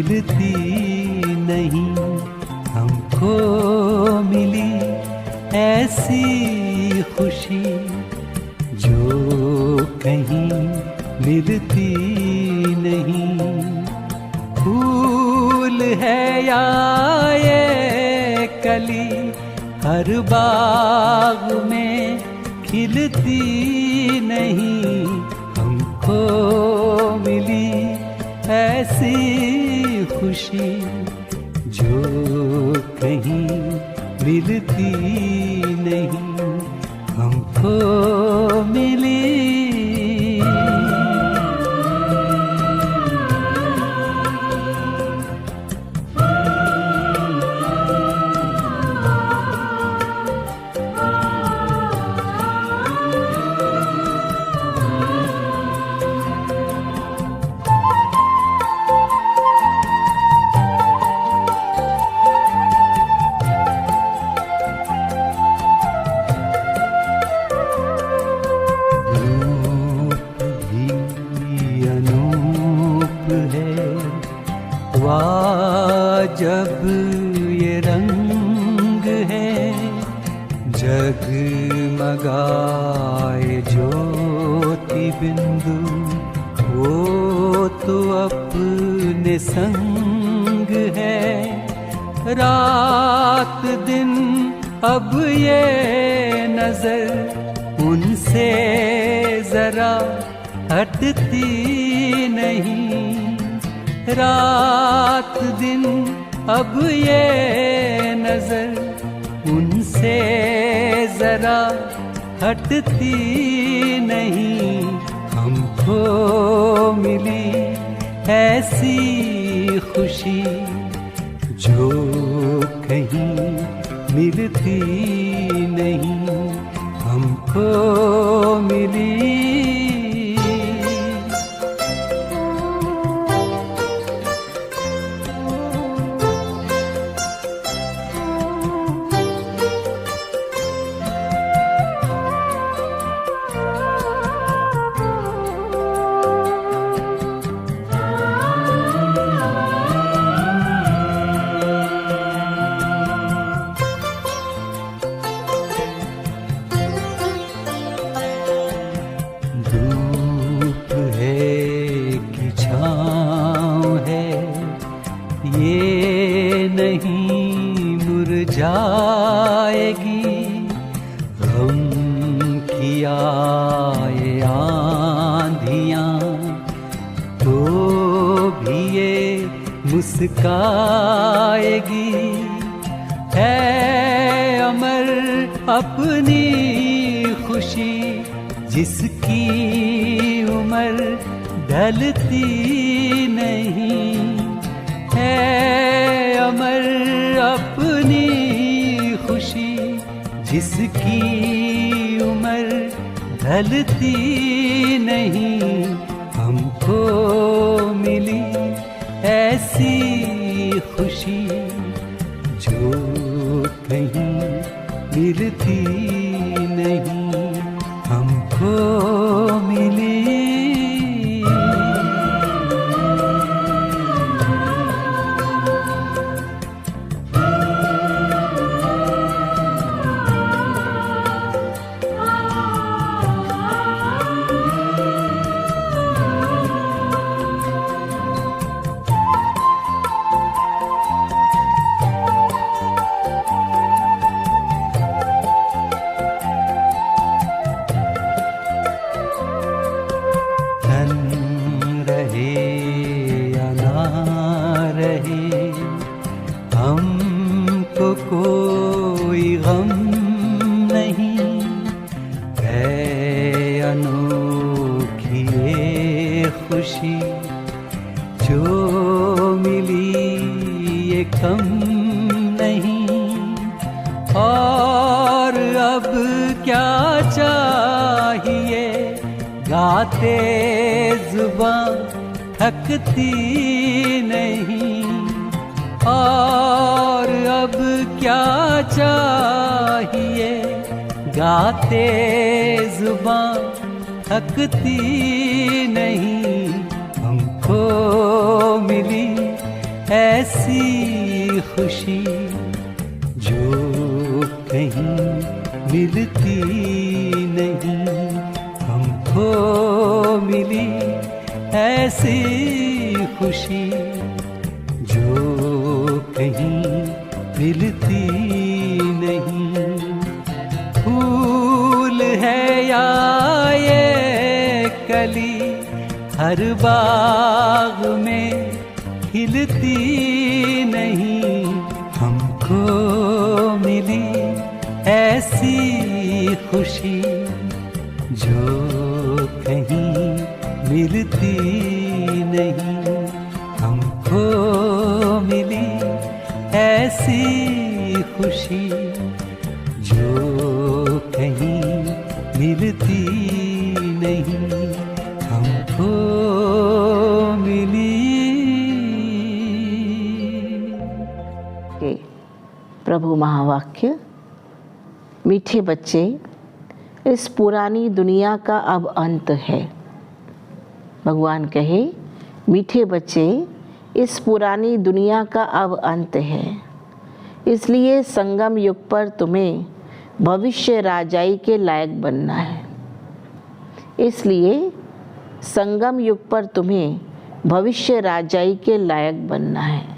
मिलती नहीं। हमको मिली ऐसी खुशी जो कहीं मिलती नहीं। फूल है या ये कली हर बाग में खिलती नहीं। हमको मिली ऐसी खुशी जो कहीं मिलती नहीं। हमको मिली जब ये रंग है जगमगाए ज्योति बिंदु वो तो अपने संग है। रात दिन अब ये नजर उनसे जरा हटती नहीं। रात दिन अब ये नजर उनसे जरा हटती नहीं। हमको मिली ऐसी खुशी जो कहीं मिलती नहीं। हमको मिली ये नहीं मुरझाएगी। गम की आए आंधियां तो भी ये मुस्काएगी। है अमर अपनी खुशी जिसकी उम्र ढलती नहीं। है अमर अपनी खुशी जिसकी उम्र ढलती नहीं। हमको मिली ऐसी खुशी जो कहीं मिलती नहीं। हमको मिली हमको कोई गम नहीं। है अनोखी ये खुशी जो मिली ये कम नहीं। और अब क्या चाहिए गाते जुबां थकती नहीं। और अब क्या चाहिए गाते जुबां थकती नहीं। हमको मिली ऐसी खुशी जो कहीं मिलती नहीं, हमको मिली ऐसी खुशी जो कहीं मिलती नहीं। फूल है या ये कली हर बाग में खिलती नहीं, हमको मिली ऐसी खुशी जो कहीं मिलती नहीं, हमको मिली ऐसी खुशी जो कहीं मिलती नहीं, हमको मिली। प्रभु महावाक्य। मीठे बच्चे, इस पुरानी दुनिया का अब अंत है। भगवान कहे, मीठे बच्चे, इस पुरानी दुनिया का अब अंत है, इसलिए संगम युग पर तुम्हें भविष्य राजाई के लायक बनना है। इसलिए संगम युग पर तुम्हें भविष्य राजाई के लायक बनना है।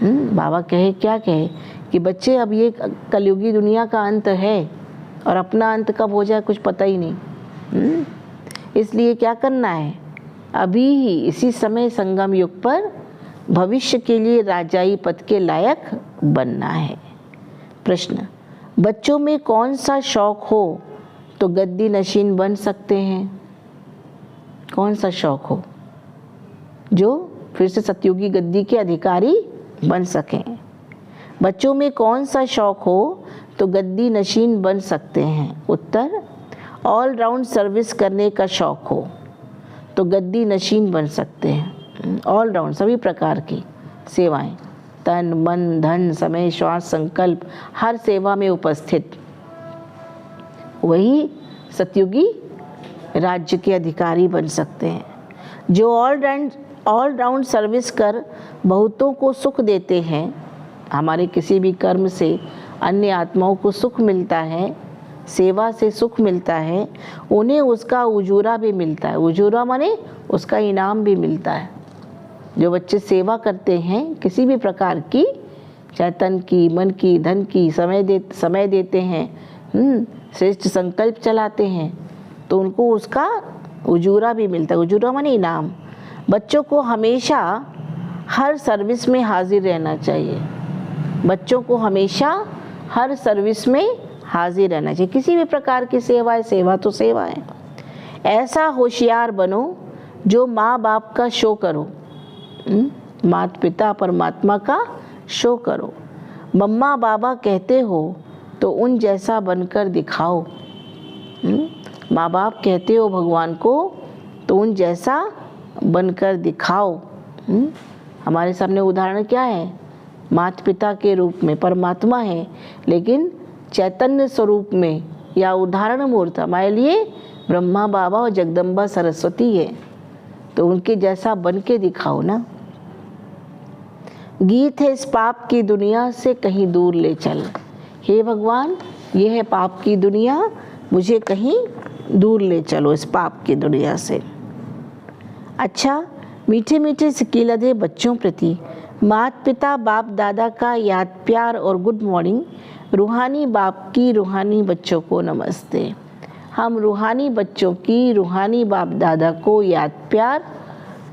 बाबा कहे, क्या कहे कि बच्चे अब ये कलयुगी दुनिया का अंत है और अपना अंत कब हो जाए कुछ पता ही नहीं। इसलिए क्या करना है, अभी ही इसी समय संगम युग पर भविष्य के लिए राजाई पद के लायक बनना है। प्रश्न, बच्चों में कौन सा शौक हो तो गद्दी नशीन बन सकते हैं? कौन सा शौक हो जो फिर से सतयुगी गद्दी के अधिकारी बन सकें? बच्चों में कौन सा शौक हो तो गद्दी नशीन बन सकते हैं? उत्तर, ऑल राउंड सर्विस करने का शौक हो तो गद्दी नशीन बन सकते हैं। ऑल राउंड सभी प्रकार की सेवाएं, तन मन धन समय श्वास संकल्प, हर सेवा में उपस्थित, वही सतयुगी राज्य के अधिकारी बन सकते हैं। जो ऑल राउंड सर्विस कर बहुतों को सुख देते हैं, हमारे किसी भी कर्म से अन्य आत्माओं को सुख मिलता है, सेवा से सुख मिलता है, उन्हें उसका उजूरा भी मिलता है। उजूरा माने उसका इनाम भी मिलता है। जो बच्चे सेवा करते हैं किसी भी प्रकार की, चाहे तन की, मन की, धन की, समय देते हैं, श्रेष्ठ संकल्प चलाते हैं, तो उनको उसका उजूरा भी मिलता है। उजूरा माने इनाम। बच्चों को हमेशा हर सर्विस में हाजिर रहना चाहिए। बच्चों को हमेशा हर सर्विस में हाजिर रहना चाहिए। किसी भी प्रकार की सेवा है, सेवा तो सेवा है। ऐसा होशियार बनो जो माँ बाप का शो करो, माता पिता परमात्मा का शो करो। मम्मा बाबा कहते हो तो उन जैसा बनकर दिखाओ। माँ बाप कहते हो भगवान को तो उन जैसा बनकर दिखाओ। हमारे सामने उदाहरण क्या है? माता पिता के रूप में परमात्मा है, लेकिन चैतन्य स्वरूप में या उदाहरण मूर्त हमारे लिए ब्रह्मा बाबा और जगदम्बा सरस्वती है, तो उनके जैसा बन के दिखाओ ना। गीत है इस पाप की दुनिया से कहीं दूर ले चल। हे भगवान, ये है पाप की दुनिया, मुझे कहीं दूर ले चलो इस पाप की दुनिया से। अच्छा, मीठे मीठे सिकीलधे बच्चों प्रति माता पिता बाप दादा का याद प्यार और गुड मॉर्निंग। रूहानी बाप की रूहानी बच्चों को नमस्ते। हम रूहानी बच्चों की रूहानी बाप दादा को याद प्यार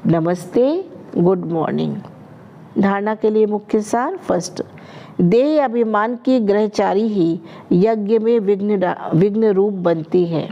नमस्ते, गुड मॉर्निंग। धारणा के लिए मुख्य सार। फर्स्ट, देह अभिमान की ग्रहचारी ही यज्ञ में विघ्न रूप बनती है।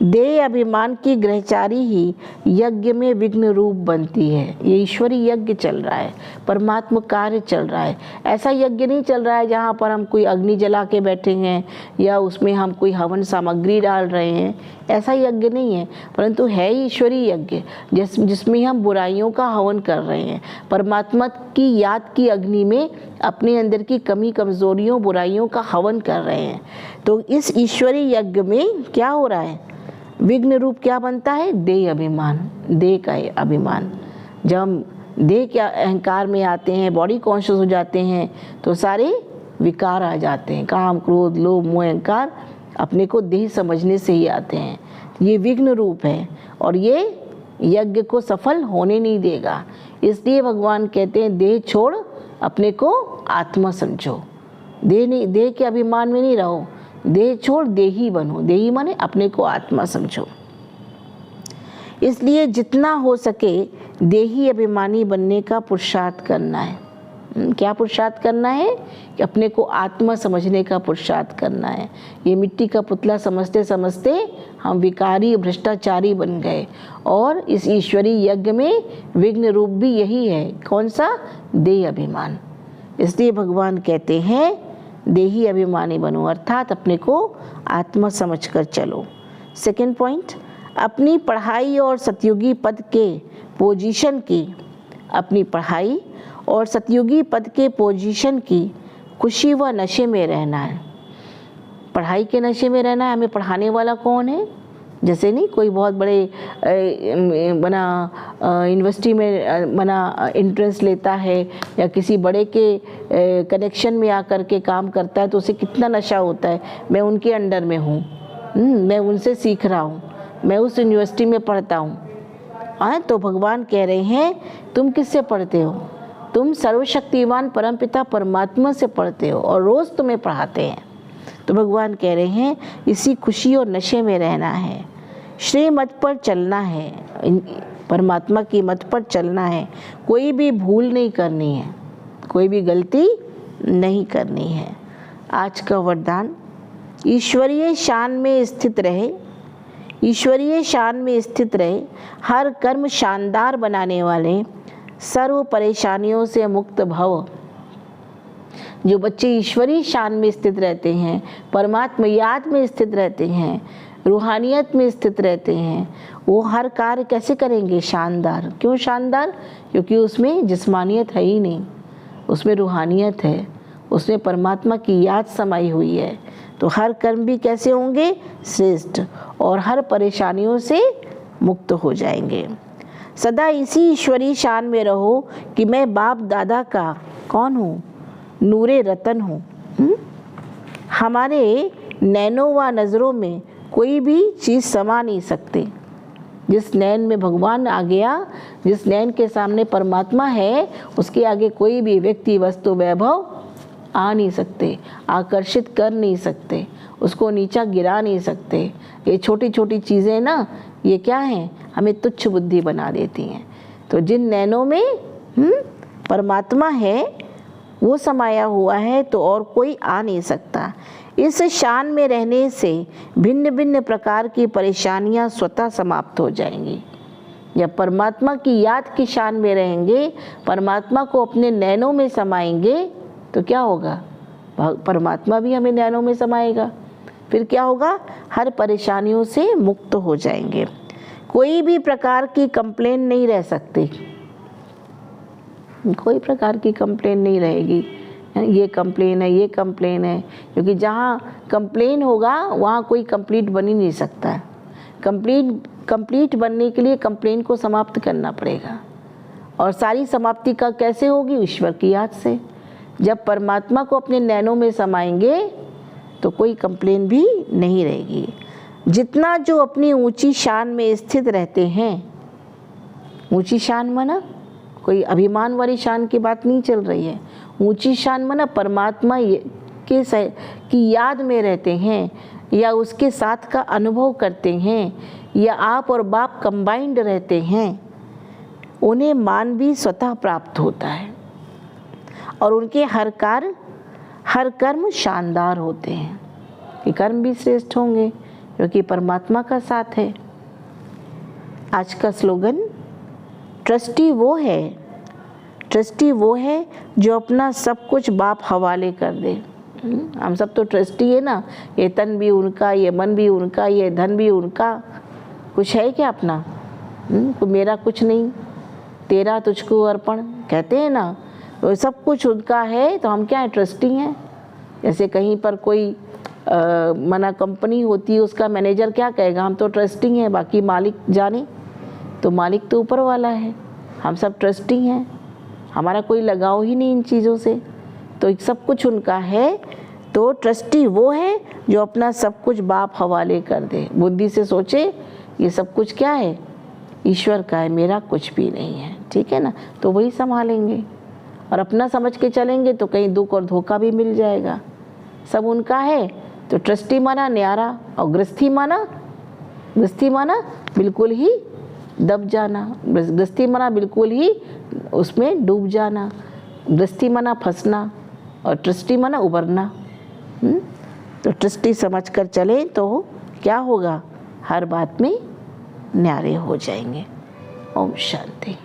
देह अभिमान की ग्रहचारी ही यज्ञ में विघ्न रूप बनती है। ये ईश्वरी यज्ञ चल रहा है, परमात्मा कार्य चल रहा है। ऐसा यज्ञ नहीं चल रहा है जहाँ पर हम कोई अग्नि जला के बैठे हैं या उसमें हम कोई हवन सामग्री डाल रहे हैं, ऐसा यज्ञ नहीं है, परंतु है ईश्वरी यज्ञ जिसमें हम बुराइयों का हवन कर रहे हैं। परमात्मा की याद की अग्नि में अपने अंदर की कमी कमजोरियों बुराइयों का हवन कर रहे हैं। तो इस ईश्वरी यज्ञ में क्या हो रहा है? विघ्न रूप क्या बनता है? देह अभिमान, देह का अभिमान। जब हम देह के अहंकार में आते हैं, बॉडी कॉन्शियस हो जाते हैं, तो सारे विकार आ जाते हैं। काम, क्रोध, लोभ, मोह, अहंकार अपने को देह समझने से ही आते हैं। ये विघ्न रूप है और ये यज्ञ को सफल होने नहीं देगा। इसलिए भगवान कहते हैं देह छोड़ अपने को आत्मा समझो। देह के अभिमान में नहीं रहो, देह छोड़ देही बनो। देही माने अपने को आत्मा समझो। इसलिए जितना हो सके देही अभिमानी बनने का पुरुषार्थ करना है। क्या पुरुषार्थ करना है? कि अपने को आत्मा समझने का पुरुषार्थ करना है। ये मिट्टी का पुतला समझते समझते हम विकारी भ्रष्टाचारी बन गए और इस ईश्वरीय यज्ञ में विघ्न रूप भी यही है। कौन सा? देह अभिमान। इसलिए भगवान कहते हैं देही अभिमानी बनो, अर्थात अपने को आत्मा समझकर चलो। सेकंड पॉइंट, अपनी पढ़ाई और सतयुगी पद के पोजीशन की, अपनी पढ़ाई और सतयुगी पद के पोजीशन की खुशी व नशे में रहना है। पढ़ाई के नशे में रहना है। हमें पढ़ाने वाला कौन है? जैसे नहीं कोई बहुत बड़े बना यूनिवर्सिटी में बना एंट्रेंस लेता है या किसी बड़े के कनेक्शन में आकर के काम करता है तो उसे कितना नशा होता है, मैं उनके अंडर में हूँ, मैं उनसे सीख रहा हूँ, मैं उस यूनिवर्सिटी में पढ़ता हूँ। तो भगवान कह रहे हैं तुम किससे पढ़ते हो? तुम सर्वशक्तिवान परमपिता परमात्मा से पढ़ते हो और रोज़ तुम्हें पढ़ाते हैं। तो भगवान कह रहे हैं इसी खुशी और नशे में रहना है, श्रेय मत पर चलना है, परमात्मा की मत पर चलना है, कोई भी भूल नहीं करनी है, कोई भी गलती नहीं करनी है। आज का वरदान, ईश्वरीय शान में स्थित रहे, ईश्वरीय शान में स्थित रहे, हर कर्म शानदार बनाने वाले, सर्व परेशानियों से मुक्त भव। जो बच्चे ईश्वरीय शान में स्थित रहते हैं, परमात्मा याद में स्थित रहते हैं, रूहानियत में स्थित रहते हैं, वो हर कार्य कैसे करेंगे? शानदार। क्यों शानदार? क्योंकि उसमें जिस्मानियत है ही नहीं, उसमें रूहानियत है, उसमें परमात्मा की याद समाई हुई है। तो हर कर्म भी कैसे होंगे? श्रेष्ठ, और हर परेशानियों से मुक्त हो जाएंगे। सदा इसी ईश्वरीय शान में रहो कि मैं बाप दादा का कौन हूँ? नूरे रतन हूँ। हमारे नैनों व नज़रों में कोई भी चीज़ समा नहीं सकती। जिस नैन में भगवान आ गया, जिस नैन के सामने परमात्मा है, उसके आगे कोई भी व्यक्ति, वस्तु, वैभव आ नहीं सकते, आकर्षित कर नहीं सकते, उसको नीचा गिरा नहीं सकते। ये छोटी छोटी चीज़ें ना, ये क्या हैं? हमें तुच्छ बुद्धि बना देती हैं। तो जिन नैनों में परमात्मा है, वो समाया हुआ है, तो और कोई आ नहीं सकता। इस शान में रहने से भिन्न भिन्न प्रकार की परेशानियां स्वतः समाप्त हो जाएंगी। जब परमात्मा की याद की शान में रहेंगे, परमात्मा को अपने नैनों में समाएंगे, तो क्या होगा? परमात्मा भी हमें नैनों में समाएगा। फिर क्या होगा? हर परेशानियों से मुक्त हो जाएंगे। कोई भी प्रकार की कंप्लेन नहीं रह सकती, कोई प्रकार की कंप्लेन नहीं रहेगी। ये कंप्लेन है, ये कंप्लेन है, क्योंकि जहाँ कंप्लेन होगा वहाँ कोई कंप्लीट बन ही नहीं सकता। कंप्लीट बनने के लिए कंप्लेन को समाप्त करना पड़ेगा, और सारी समाप्ति का कैसे होगी? ईश्वर की याद से। जब परमात्मा को अपने नैनों में समाएंगे तो कोई कंप्लेन भी नहीं रहेगी। जितना जो अपनी ऊंची शान में स्थित रहते हैं, ऊंची शान माना कोई अभिमान वाली शान की बात नहीं चल रही है, ऊंची शान माना परमात्मा की याद में रहते हैं, या उसके साथ का अनुभव करते हैं, या आप और बाप कंबाइंड रहते हैं, उन्हें मान भी स्वतः प्राप्त होता है और उनके हर कर्म शानदार होते हैं। ये कर्म भी श्रेष्ठ होंगे क्योंकि परमात्मा का साथ है। आज का स्लोगन, ट्रस्टी वो है जो अपना सब कुछ बाप हवाले कर दे। हम सब तो ट्रस्टी है ना, ये तन भी उनका, ये मन भी उनका, ये धन भी उनका। कुछ है क्या अपना? मेरा कुछ नहीं, तेरा तुझको अर्पण कहते हैं ना, तो सब कुछ उनका है, तो हम क्या है? ट्रस्टी हैं। जैसे कहीं पर कोई मना कंपनी होती है, उसका मैनेजर क्या कहेगा? हम तो ट्रस्टी हैं, बाकी मालिक जाने। तो मालिक तो ऊपर वाला है, हम सब ट्रस्टी हैं, हमारा कोई लगाव ही नहीं इन चीज़ों से, तो सब कुछ उनका है। तो ट्रस्टी वो है जो अपना सब कुछ बाप हवाले कर दे, बुद्धि से सोचे ये सब कुछ क्या है, ईश्वर का है, मेरा कुछ भी नहीं है, ठीक है ना। तो वही संभालेंगे और अपना समझ के चलेंगे तो कहीं दुख और धोखा भी मिल जाएगा। सब उनका है तो ट्रस्टी माना न्यारा, और गृहस्थी माना बिल्कुल ही दब जाना, गृहस्थी माना बिल्कुल ही उसमें डूब जाना, गृहस्थी माना फंसना और ट्रस्टी माना उबरना। तो ट्रस्टी समझ कर चले तो क्या होगा, हर बात में न्यारे हो जाएंगे। ओम शांति।